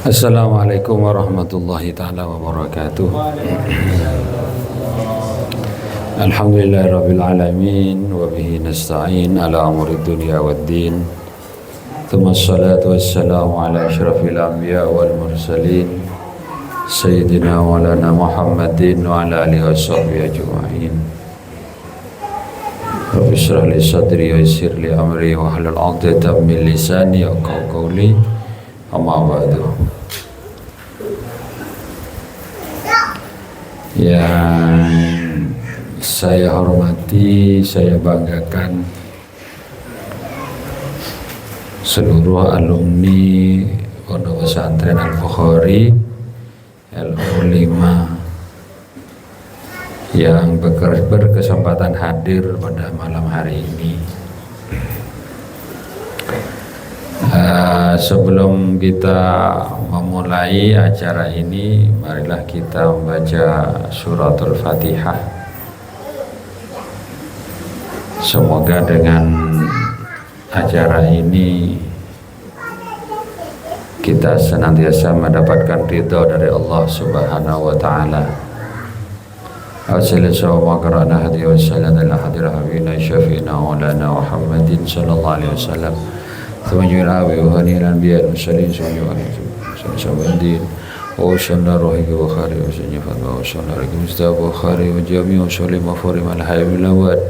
Assalamualaikum warahmatullahi ta'ala wabarakatuh. Alhamdulillahirabbil alamin wa bihi nasta'in ala umuri dunya waddin. Tsumma assalatu wassalamu ala asyrafil anbiya wal mursalin sayyidina maulana Muhammadin wa ala alihi washabbihi ajma'in. Rabbi shrah li sadri wa yassir li amri wa hlul 'uqdatam min lisani yafqahu qawli. Amma ba'du. Yang saya hormati, saya banggakan seluruh alumni Pondok Pesantren Al-Bukhari LU5 yang berkesempatan hadir pada malam hari ini. Sebelum kita memulai acara ini, marilah kita membaca suratul Fatihah. Semoga dengan acara ini kita senantiasa mendapatkan ridha dari Allah Subhanahu wa taala. Assalamualaikum warahmatullahi wabarakatuh. Sallallahu alaihi wasallam. Semuanya Nabi Muhammad Nabi Musallim semuanya Muhammad وشنا روحك بخاري وشنا فضوا وشنا رك مستوى بخاري وجميع وسلم وفرم الحي من الأول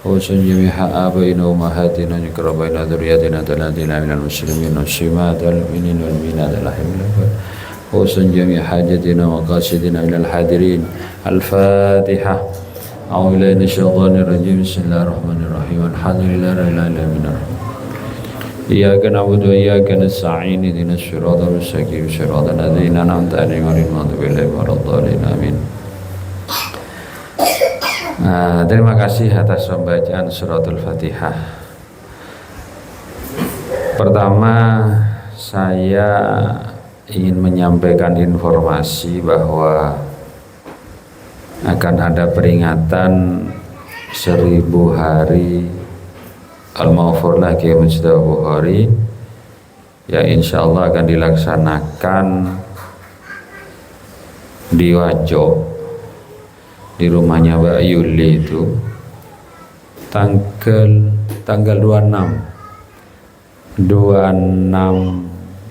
وشنا جميع آبائنا وأمهاتنا نكربنا ذرياتنا تلاتنا من المسلمين والسمات والمؤمنين والمؤمنات الحي من الأول وشنا جميع حاجتنا وقاصدنا من الحاضرين. الفاتحة. أعوذ بالله من الشيطان الرجيم. بسم الله الرحمن الرحيم. الحمد لله رب العالمين. Iyyaka na'budu wa iyyaka nasta'in ihdinas siratal mustaqim siratal ladzina an'amta 'alaihim ghairil maghdubi 'alaihim waladdallin amin. Terima kasih atas pembacaan suratul Fatihah. Pertama, saya ingin menyampaikan informasi bahwa akan ada peringatan 1000 hari Al-Maghfur lagi Mustafa Bukhari yang insya Allah akan dilaksanakan di Wajo, di rumahnya Mbak Yuli itu tanggal 26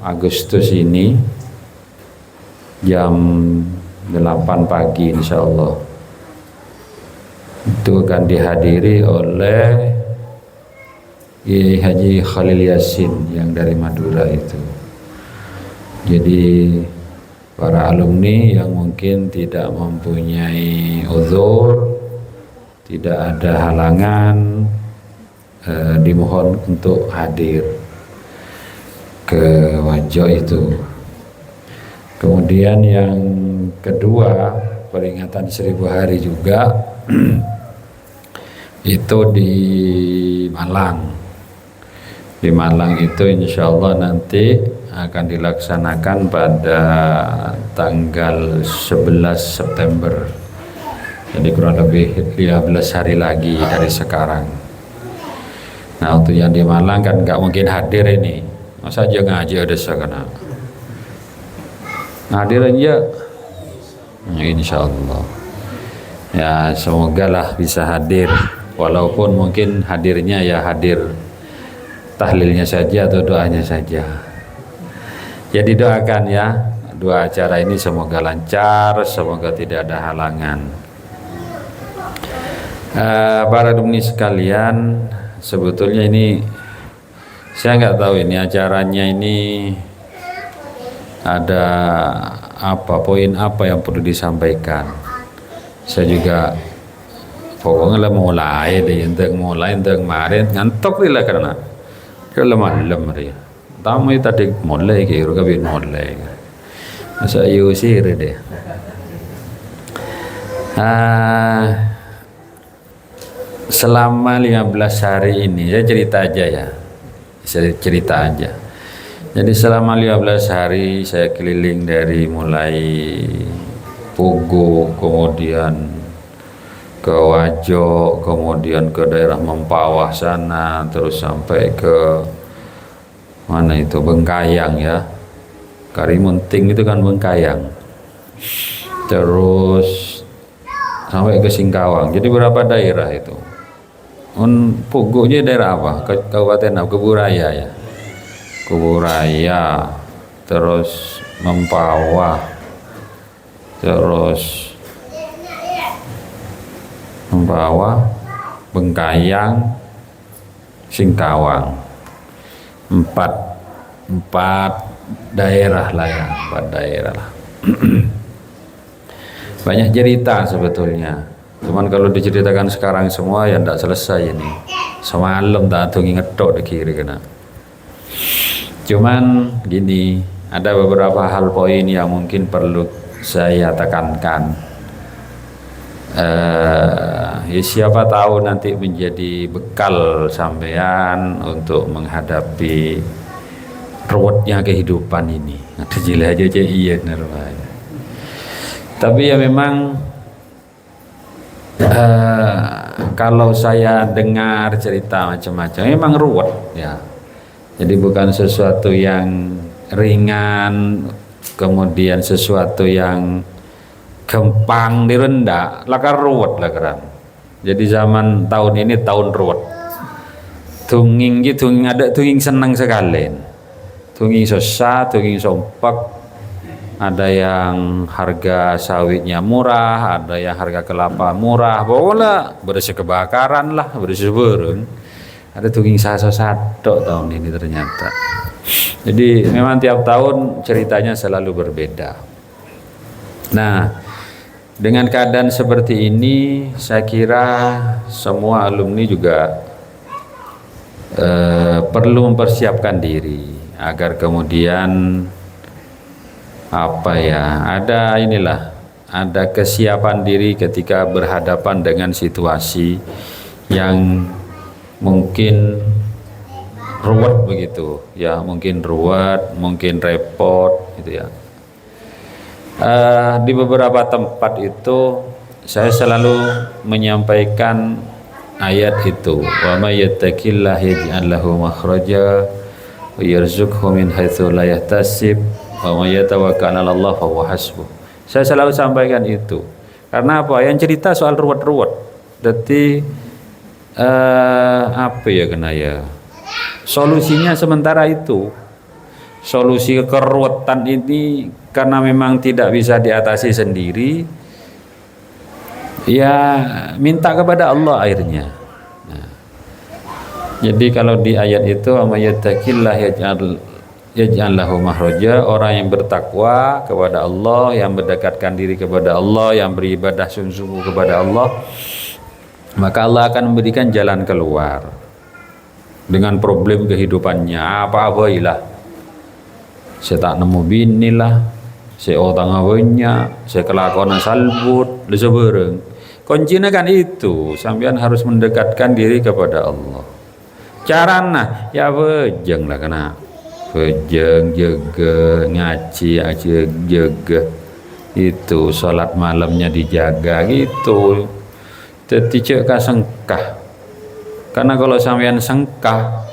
Agustus ini jam 8 pagi insya Allah. Itu akan dihadiri oleh Kiai Haji Khalil Yasin yang dari Madura itu. Jadi para alumni yang mungkin tidak mempunyai uzur, tidak ada halangan, dimohon untuk hadir ke Wajo itu. Kemudian yang kedua, peringatan 1000 hari juga itu di Malang. Di Malang itu insya Allah nanti akan dilaksanakan pada tanggal 11 September. Jadi kurang lebih 15 hari lagi dari sekarang. Nah untuk yang di Malang kan nggak mungkin hadir ini. Masa aja ngaji ada sekena. Hadir aja. Insya Allah. Ya semoga lah bisa hadir. Walaupun mungkin hadirnya ya hadir tahlilnya saja atau doanya saja. Jadi doakan ya, dua acara ini semoga lancar, semoga tidak ada halangan. Para alumni sekalian, sebetulnya ini saya nggak tahu ini acaranya ini ada apa, poin apa yang perlu disampaikan. Saya juga pokoknya lah mulai deh, untuk kemarin ngantuk lah karena kalau malam dia, tamu tadi mulai kira kabin mulai, masa usir deh. Selama 15 hari ini saya cerita aja ya, saya cerita aja. Jadi selama 15 hari saya keliling dari mulai Pogo, kemudian ke Wajo, kemudian ke daerah Mempawah sana, terus sampai ke mana itu Bengkayang ya, Karimunting itu kan Bengkayang, terus sampai ke Singkawang. Jadi berapa daerah itu? Puguknya daerah apa? Kabupaten apa? Kuburaya ya, Kuburaya, terus Mempawah, terus Mempawah, Bengkayang, Singkawang. Empat daerah lah ya, 4 daerah lah. Banyak cerita sebetulnya, cuman kalau diceritakan sekarang semua ya tidak selesai ini. Semalam tak tungi ngetok di kiri kena. Cuman gini, ada beberapa hal poin yang mungkin perlu saya tekankan. Ya siapa tahu nanti menjadi bekal sampean untuk menghadapi ruwetnya kehidupan ini. Ada jila aja iya narwaya. Tapi ya memang kalau saya dengar cerita macam-macam memang ruwet ya. Jadi bukan sesuatu yang ringan, kemudian sesuatu yang gampang direndah, lakar ruwet lakaran. Jadi zaman tahun ini tahun ruwet. Tunging gitu, ada tunging senang sekali. Tunging susah, tunging sompak. Ada yang harga sawitnya murah, ada yang harga kelapa murah. Pokoknya bersih kebakaran lah, bersih bereng. Ada tunging satu tahun ini ternyata. Jadi memang tiap tahun ceritanya selalu berbeda. Nah, dengan keadaan seperti ini, saya kira semua alumni juga perlu mempersiapkan diri agar kemudian ada kesiapan diri ketika berhadapan dengan situasi yang mungkin ruwet begitu, ya mungkin ruwet, mungkin repot, gitu ya. Di beberapa tempat itu saya selalu menyampaikan ayat itu, wa may yattaqillaha yaj'al lahu makhraja wa yarzuqhu min haitsu la yahtasib wa may yatawakkal 'ala Allah fa huwa hasbuh. Saya selalu sampaikan itu. Karena apa? Yang cerita soal ruwet-ruwet. Jadi apa ya kena ya? Solusinya sementara itu. Solusi keruwetan ini karena memang tidak bisa diatasi sendiri, ya minta kepada Allah akhirnya. Nah, jadi kalau di ayat itu amayattaqillah yaj'al lahu makhraja, orang yang bertakwa kepada Allah, yang mendekatkan diri kepada Allah, yang beribadah sungguh-sungguh kepada Allah, maka Allah akan memberikan jalan keluar dengan problem kehidupannya apa-apa ilah. Saya tak nemu bini lah, saya otang awalnya, saya kelakuan salbut, lesa bereng. Kuncinya kan itu, sampean harus mendekatkan diri kepada Allah. Carana ya bejeng lah kena, bejeng jaga ngaji aja jaga itu, salat malamnya dijaga gitu. Teticek sengkah, karena kalau sampean sengkah,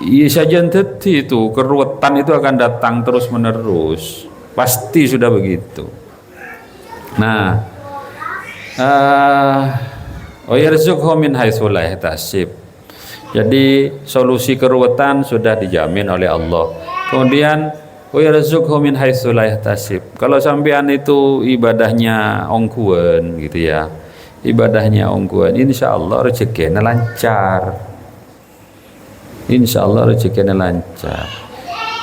iya saja nanti itu keruwetan itu akan datang terus menerus, pasti sudah begitu. Nah, yarzuqhu min haitsu la yahtasib. Jadi solusi keruwetan sudah dijamin oleh Allah. Kemudian yarzuqhu min haitsu la yahtasib. Kalau sampean itu ibadahnya ongkuan gitu ya, ibadahnya ongkuan, insya Allah rezekinya lancar. Insya Allah rezekinya lancar.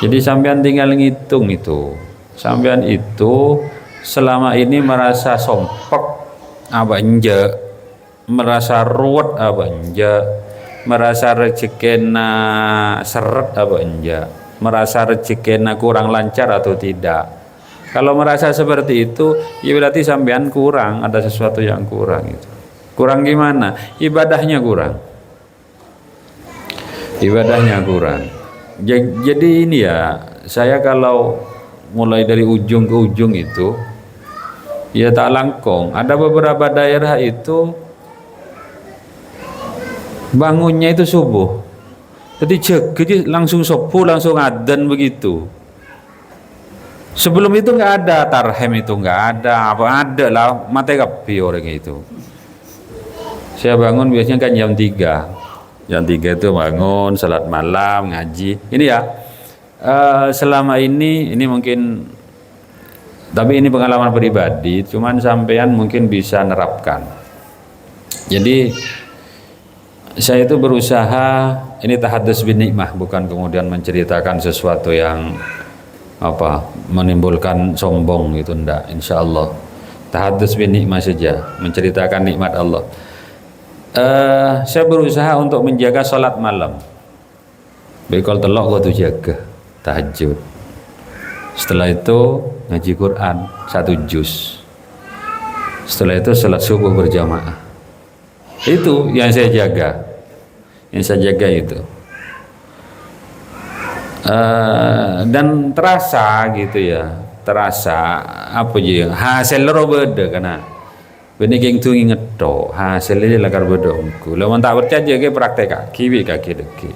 Jadi sampean tinggal ngitung itu. Sampean itu selama ini merasa sompek apa enja, merasa ruwet apa enja, merasa rezekinya seret apa enja, merasa rezekinya kurang lancar atau tidak. Kalau merasa seperti itu, ya berarti sampean kurang, ada sesuatu yang kurang itu. Kurang gimana? Ibadahnya kurang. Ibadahnya kurang. Jadi ini ya, saya kalau mulai dari ujung ke ujung itu Ya tak langkong. Ada beberapa daerah itu bangunnya itu subuh. Jadi jadi langsung subuh, langsung adzan begitu. Sebelum itu nggak ada tarhem, itu nggak ada, apa ada lah, mati kapi orang itu. Saya bangun biasanya kan jam 3. Jam 3 itu bangun, salat malam, ngaji. Ini ya, selama ini mungkin, tapi ini pengalaman pribadi, cuman sampean mungkin bisa nerapkan. Jadi saya itu berusaha, ini tahadus bin nikmah, bukan kemudian menceritakan sesuatu yang apa menimbulkan sombong gitu, enggak. Insya Allah tahadus bin nikmah saja, menceritakan nikmat Allah. Saya berusaha untuk menjaga sholat malam. Bekal telok gua tuh jaga tahajud. Setelah itu ngaji Quran 1 juz. Setelah itu sholat subuh berjamaah. Itu yang saya jaga. Yang saya jaga itu. Dan terasa gitu ya. Terasa apa je hasil beda karena bini geng tu inget to hasilnya lakar beda umku. Lawan tak percaya ke praktek kaki deki.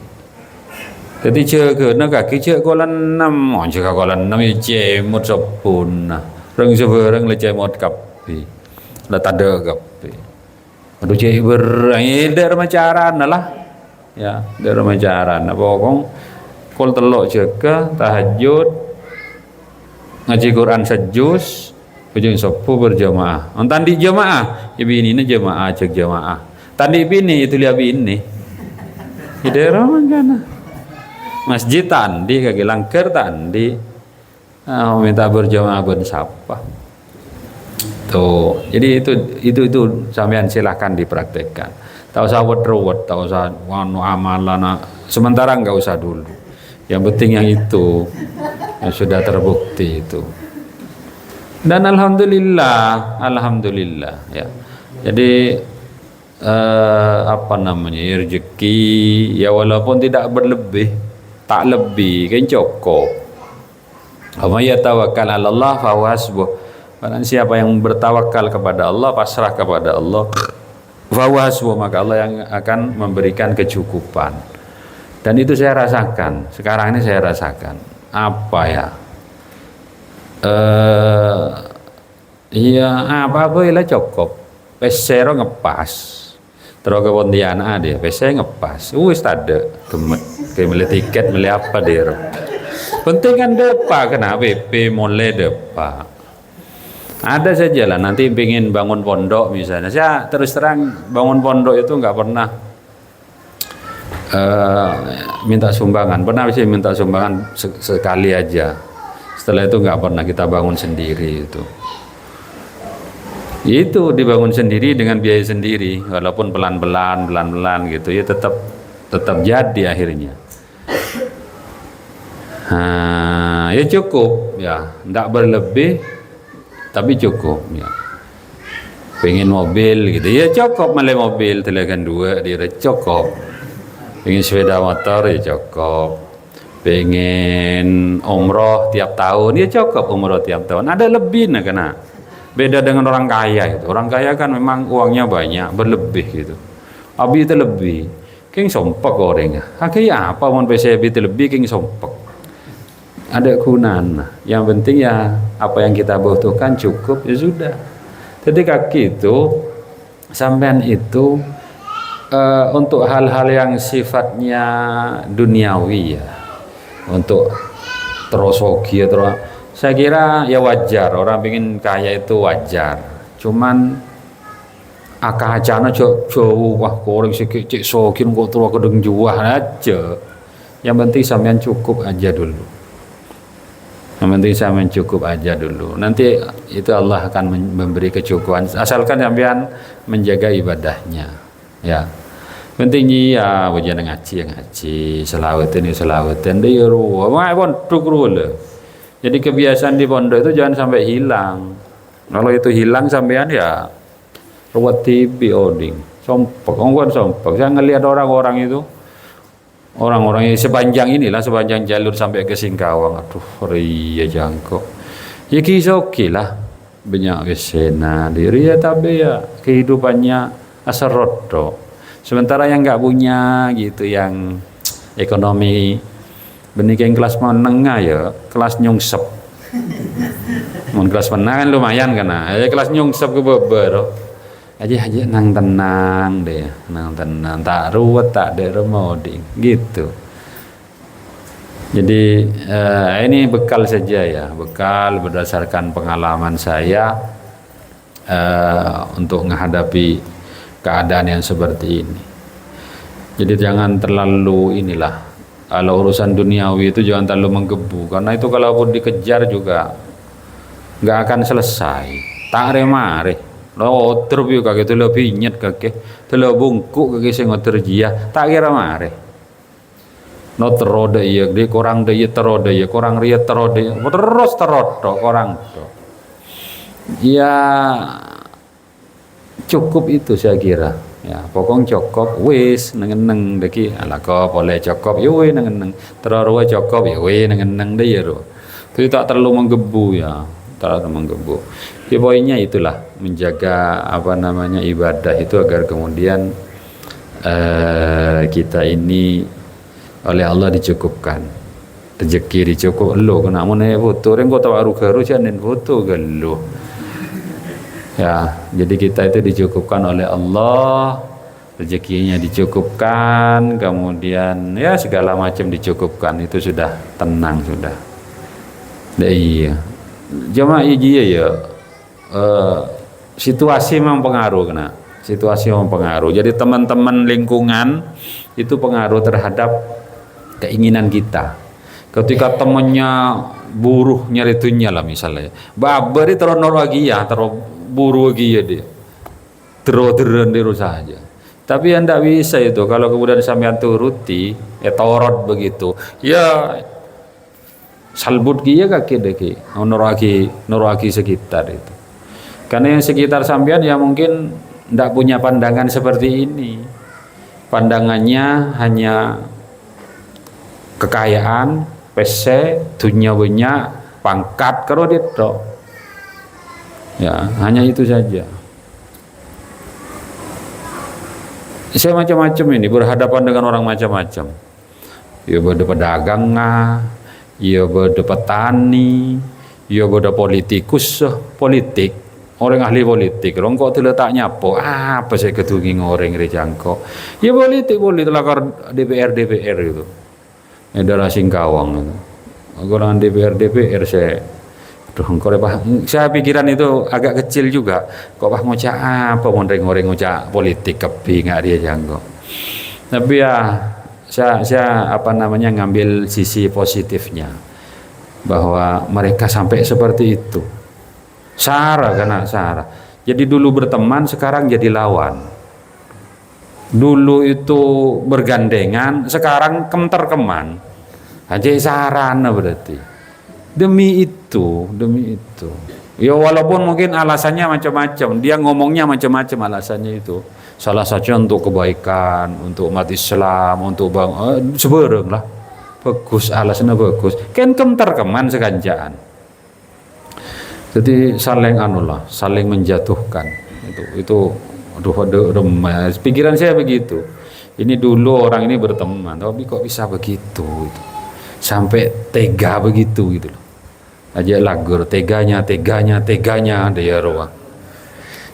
Jadi cek nak kaki cek kolan 6, cek kolan 6 ya cemot sepun. Reng seberang le cemot kapi. Lah tada kapi. Aduh cek berang der macaran lah. Ya, der macaran. Pokong kol telok cek tahajud ngaji Quran sejus, ujung sepuh berjamaah. Tandi jamaah, ya bini ni jamaah cek jamaah. Tandi bini itu lihat bini. Di daerah mana? Masjid tandi kaki langker tandi. Minta berjamaah bersapa. Tuh, jadi itu sampean silahkan dipraktekkan. Tak usah ruwet, tak usah amalan. Sementara enggak usah dulu. Yang penting yang itu yang sudah terbukti itu. Dan alhamdulillah ya. Jadi apa namanya, rezeki ya walaupun tidak berlebih, tak lebih kan cukup. Wa may yatawakkal 'ala Allah fa huwa hasbuh. Barang siapa yang bertawakal kepada Allah, pasrah kepada Allah, fa huwa hasbuh, maka Allah yang akan memberikan kecukupan. Dan itu saya rasakan. Sekarang ini saya rasakan. Apa ya? Iya, apa-apa lah cukup. Pesero ngepas. Terus ke Pontianak dia, pesero ngepas. Wis ada gemet. Kayak beli tiket, beli apa dia. Penting kan depa, kena PP mulai depa. Ada saja lah, nanti pengen bangun pondok misalnya. Saya terus terang bangun pondok itu nggak pernah minta sumbangan. Pernah sih minta sumbangan sekali aja. Setelah itu nggak pernah kita bangun sendiri itu. Itu dibangun sendiri dengan biaya sendiri, walaupun pelan-pelan gitu ya, tetap jadi akhirnya. Ya cukup ya, tidak berlebih tapi cukup ya. Pengen mobil gitu ya cukup, malah mobil Telegan 2 dia cukup. Pengen sepeda motor ya cukup. Pengen umroh tiap tahun ya cukup, umroh tiap tahun. Ada lebih nah kena. Beda dengan orang kaya itu. Orang kaya kan memang uangnya banyak, berlebih gitu. Abi itu lebih. King sompek orangnya. Akhirnya apa mau PCB itu lebih king sompek. Ada gunaan. Yang penting ya apa yang kita butuhkan cukup ya sudah. Jadi kaki itu sampean itu untuk hal-hal yang sifatnya duniawi ya, untuk terosogi atau saya kira ya wajar, orang pengen kaya itu wajar. Cuman akacana jauh wah koreng sikit cek sokin kok terus kedeng juah aja. Yang penting sampean cukup aja dulu. Yang penting sampean cukup aja dulu. Nanti itu Allah akan memberi kecukupan asalkan sampean menjaga ibadahnya. Ya. Penting ya wajan ngaji, selawatan dia ruah. Mai pondok ruah. Jadi kebiasaan di pondok itu jangan sampai hilang. Kalau itu hilang sampean ya ruwet TV oding. Sompek, sompek. Saya ngelihat orang-orang itu, orang-orang yang sepanjang inilah, sepanjang jalur sampai ke Singkawang. Aduh, iya jangkau. Ya kisah oke lah. banyak wesena diri ya, tapi ya kehidupannya asarodo. Sementara yang nggak punya gitu, yang ekonomi benih kelas menengah ya kelas nyungsep. Mun kelas menengah kan lumayan kan, ya kelas nyungsep ke beber. Aja nang tenang deh, nang tenang, tak ruwet tak ada remoding gitu. Jadi ini bekal saja ya, bekal berdasarkan pengalaman saya untuk menghadapi keadaan yang seperti ini. Jadi jangan terlalu inilah, kalau urusan duniawi itu jangan terlalu menggebu, karena itu kalaupun dikejar juga nggak akan selesai. Tak remare, lo terus kaki itu lebih nyet kaki, itu lebih bungkuk kaki sing terjia, tak kira mare. No terode iya, dia korang deh terode iya, korang ria terode, terus terodo korang do. Ya cukup itu saya kira. Ya pokong cukup, wis nengeneng deki, alako boleh cukup, yue nengeneng, terlalu cukup, yue nengeneng deh ya ro. Itu tak terlalu menggebu ya, terlalu menggebu. Ya poinnya itulah, menjaga apa namanya ibadah itu agar kemudian kita ini oleh Allah dicukupkan, rezeki dicukup lo kena mana foto orang kau tahu aru janin foto gelo ya. Jadi kita itu dicukupkan oleh Allah, rezekinya dicukupkan, kemudian ya segala macam dicukupkan, itu sudah tenang sudah. Iya jamaah iya ya, situasi memang pengaruh kena, situasi memang pengaruh. Jadi teman-teman lingkungan itu pengaruh terhadap keinginan kita. Ketika temennya buruh nyari tunya lah misalnya, babari terus lagi ya, terus buruh lagi ya dia, terus saja. Tapi yang tidak bisa itu, kalau kemudian sampean turuti, ya torot begitu, ya salbut dia kaki deki, noraki sekitar itu. Karena yang sekitar sampean ya mungkin tidak punya pandangan seperti ini, pandangannya hanya kekayaan, PC, dunia banyak, pangkat, kredit, ya hanya itu saja. Saya macam-macam ini berhadapan dengan orang macam-macam. Ya beda pedagang, ya beda petani, ya beda politikus, politik, orang ahli politik. Orang kok terletaknya apa saya ketungi orang rejangko. Ya politik lakar DPR itu. Adalah Singkawang itu. Golongan DPR saya, saya pikiran itu agak kecil juga. Kok pak ngocak apa, ngoreng ngocak politik kepi nggak dia jangkau. Tapi ya saya apa namanya ngambil sisi positifnya, bahwa mereka sampai seperti itu. Sarah. Jadi dulu berteman, sekarang jadi lawan. Dulu itu bergandengan, sekarang keman aja sarana berarti. Demi itu ya walaupun mungkin alasannya macam-macam, dia ngomongnya macam-macam alasannya itu, salah satunya untuk kebaikan, untuk umat Islam, untuk sebarang lah, bagus alasannya bagus, kan keman sekanjaan. Jadi saling saling menjatuhkan itu. Aduh, remas. Pikiran saya begitu. Ini dulu orang ini berteman, tapi kok bisa begitu? Sampai tega begitu gitu loh. Aja lagur teganya dia ruang.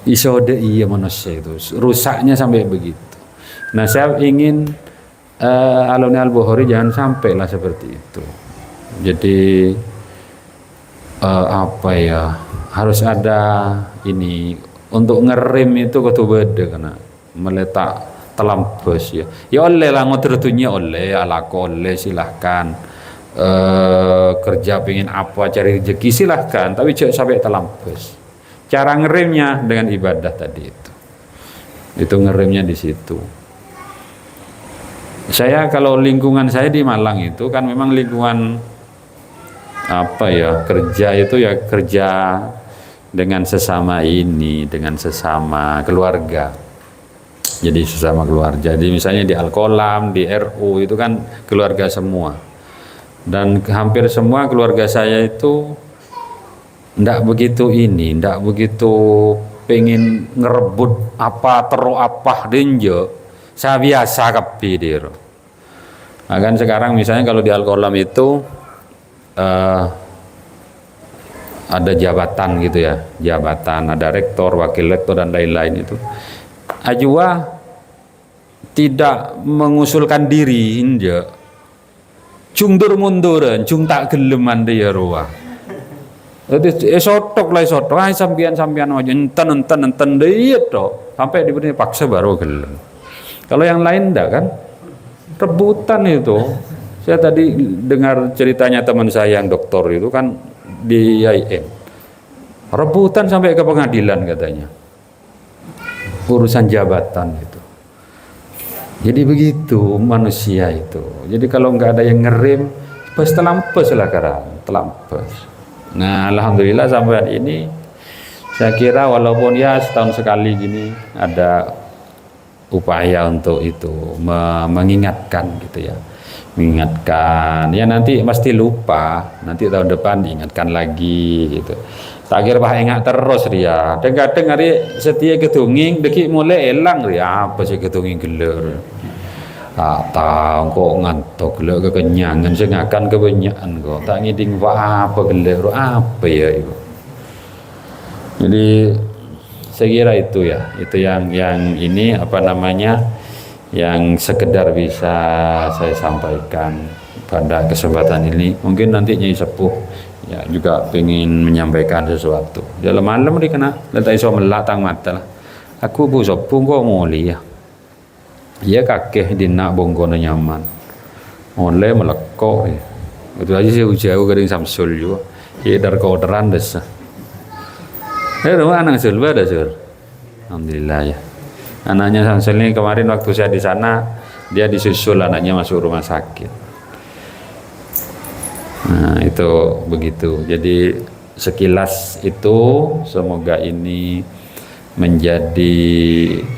Isode iya manusia itu rusaknya sampai begitu. Nah saya ingin alumni Al-Bukhari jangan sampai lah seperti itu. Jadi apa ya, harus ada ini. Untuk ngerem itu kau beda karena meletak terlampus ya. Ya oleh lah ngotertunya oleh alako oleh silahkan kerja pengen apa cari rezeki silahkan, tapi jangan sampai terlampus. Cara ngeremnya dengan ibadah tadi itu ngeremnya di situ. Saya kalau lingkungan saya di Malang itu kan memang lingkungan apa ya, kerja itu ya kerja dengan sesama dengan sesama keluarga. Jadi sesama keluarga. Jadi misalnya di Al-Kolam, di RU itu kan keluarga semua. Dan hampir semua keluarga saya itu ndak begitu pengen ngerebut apa terus apa denjo. Saya biasa kapi dir. Nah, kan sekarang misalnya kalau di Al-Qalam itu ada jabatan gitu ya, jabatan, ada rektor, wakil rektor dan lain-lain itu. Ajwa tidak mengusulkan diri inja. Cung munduran, cung tak geleman dia ruah. Jadi sotok lah sotok, sampian aja enten dia toh, sampai diberi paksa baru gelem. Kalau yang lain enggak kan, rebutan itu. Saya tadi dengar ceritanya teman saya yang doktor itu kan di IAIN, rebutan sampai ke pengadilan katanya, urusan jabatan itu. Jadi begitu manusia itu. Jadi kalau nggak ada yang ngerem, pas telampes lah karang, telampes. Nah, alhamdulillah sampai hari ini, saya kira walaupun ya setahun sekali gini ada upaya untuk itu mengingatkan gitu ya, mengingatkan. Ya nanti pasti lupa, nanti tahun depan diingatkan lagi gitu. Tak kira bah ingat terus dia. Kadang hari setia ketunging, deki mulai elang dia apa sih ketunging geler. Tak tahu kok ngantuk geler kekenyangan, sengakan kebanyakan kok. Tak ngiding apa geler apa ya itu. Jadi saya kira itu ya, itu yang ini apa namanya, yang sekedar bisa saya sampaikan pada kesempatan ini. Mungkin nanti Nyai Sepuh ya juga pengen menyampaikan sesuatu. Dalam malam dia kena letak iso melatang mata lah. Aku bu Sepuh kok ngoli ya. Iya kakek dina bongkono nyaman. Oleh melekok ya. Itu aja sih jauh dari Samsul juga. Ya dari koderan desa. Rumah anak Sulba ada Sur. Alhamdulillah ya. Anaknya Samsul ini kemarin waktu saya di sana dia disusul anaknya masuk rumah sakit. Nah itu begitu. Jadi sekilas itu semoga ini menjadi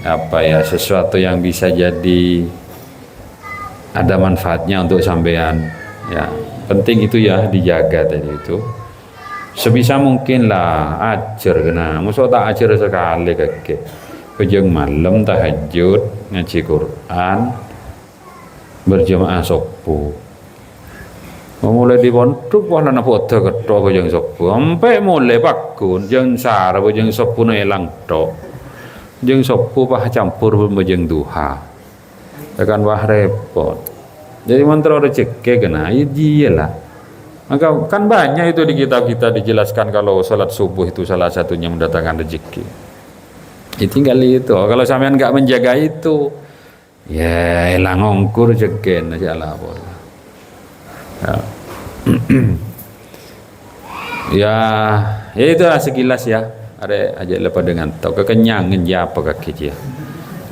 apa ya, sesuatu yang bisa jadi ada manfaatnya untuk sampean ya. Penting itu ya dijaga tadi itu. Sebisa mungkin lah ajar kena. Maksud tak ajar sekali kakek. Kejeng malam tahajud ngaji Quran berjamaah sopo. Mulai di pondok wala na foto ketok kejeng sopo. Sampai mulai pakun jeng sar kejeng sopo na elang tok. Jeng sopo pah campur kejeng duha. Tekan wah repot. Jadi mantra rezeki kena iyalah. Maka kan banyak itu di kita dijelaskan kalau salat subuh itu salah satunya mendatangkan rezeki. Tinggal itu. Kalau sampean nggak menjaga itu, ya elang ongkur jegen aja lah. Ya, ya itulah sekilas ya. Ada aja lepas dengan tahu kekenyangan ya apa kaki dia.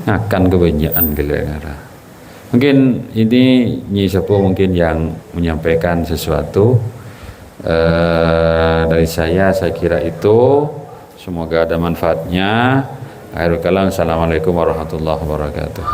Akan kebanyakan gelera. Mungkin ini Nyi Sepuh mungkin yang menyampaikan sesuatu dari saya kira itu. Semoga ada manfaatnya. Akhirul kalam, assalamualaikum warahmatullahi wabarakatuh.